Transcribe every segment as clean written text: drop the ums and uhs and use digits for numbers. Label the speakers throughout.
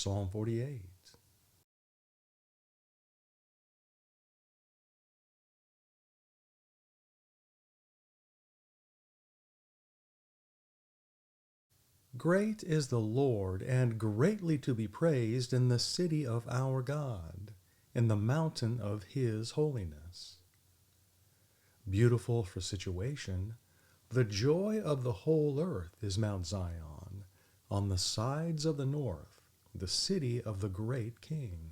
Speaker 1: Psalm 48. Great is the Lord, and greatly to be praised in the city of our God, in the mountain of his holiness. Beautiful for situation, the joy of the whole earth is Mount Zion, on the sides of the north, the city of the great King.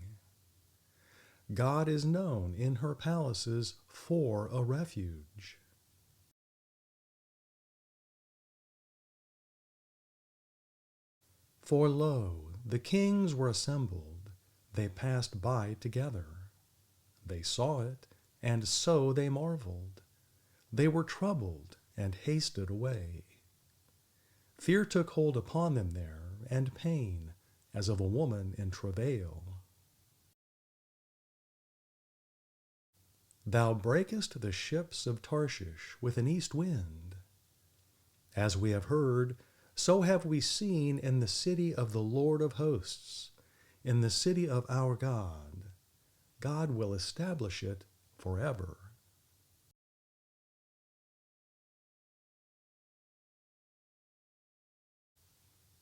Speaker 1: God is known in her palaces for a refuge. For lo, the kings were assembled, they passed by together. They saw it, and so they marveled. They were troubled, and hasted away. Fear took hold upon them there, and pain, as of a woman in travail. Thou breakest the ships of Tarshish with an east wind. As we have heard, so have we seen in the city of the Lord of hosts, in the city of our God. God will establish it forever.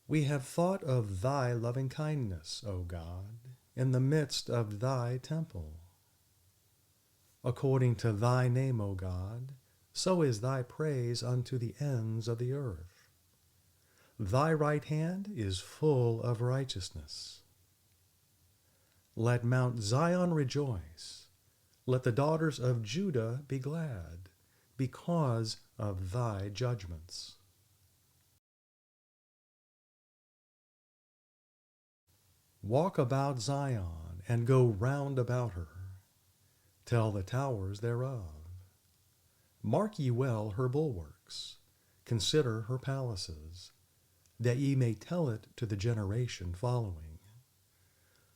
Speaker 1: We have thought of thy loving kindness, O God, in the midst of thy temple. According to thy name, O God, so is thy praise unto the ends of the earth. Thy right hand is full of righteousness. Let Mount Zion rejoice. Let the daughters of Judah be glad, because of thy judgments. Walk about Zion, and go round about her. Tell the towers thereof. Mark ye well her bulwarks. Consider her palaces, that ye may tell it to the generation following.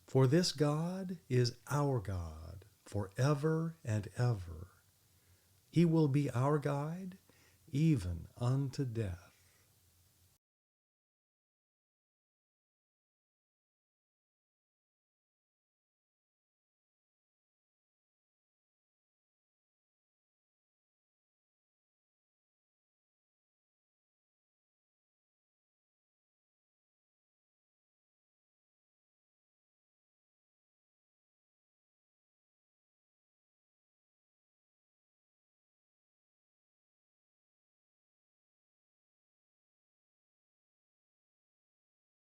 Speaker 1: For this God is our God forever and ever. He will be our guide even unto death.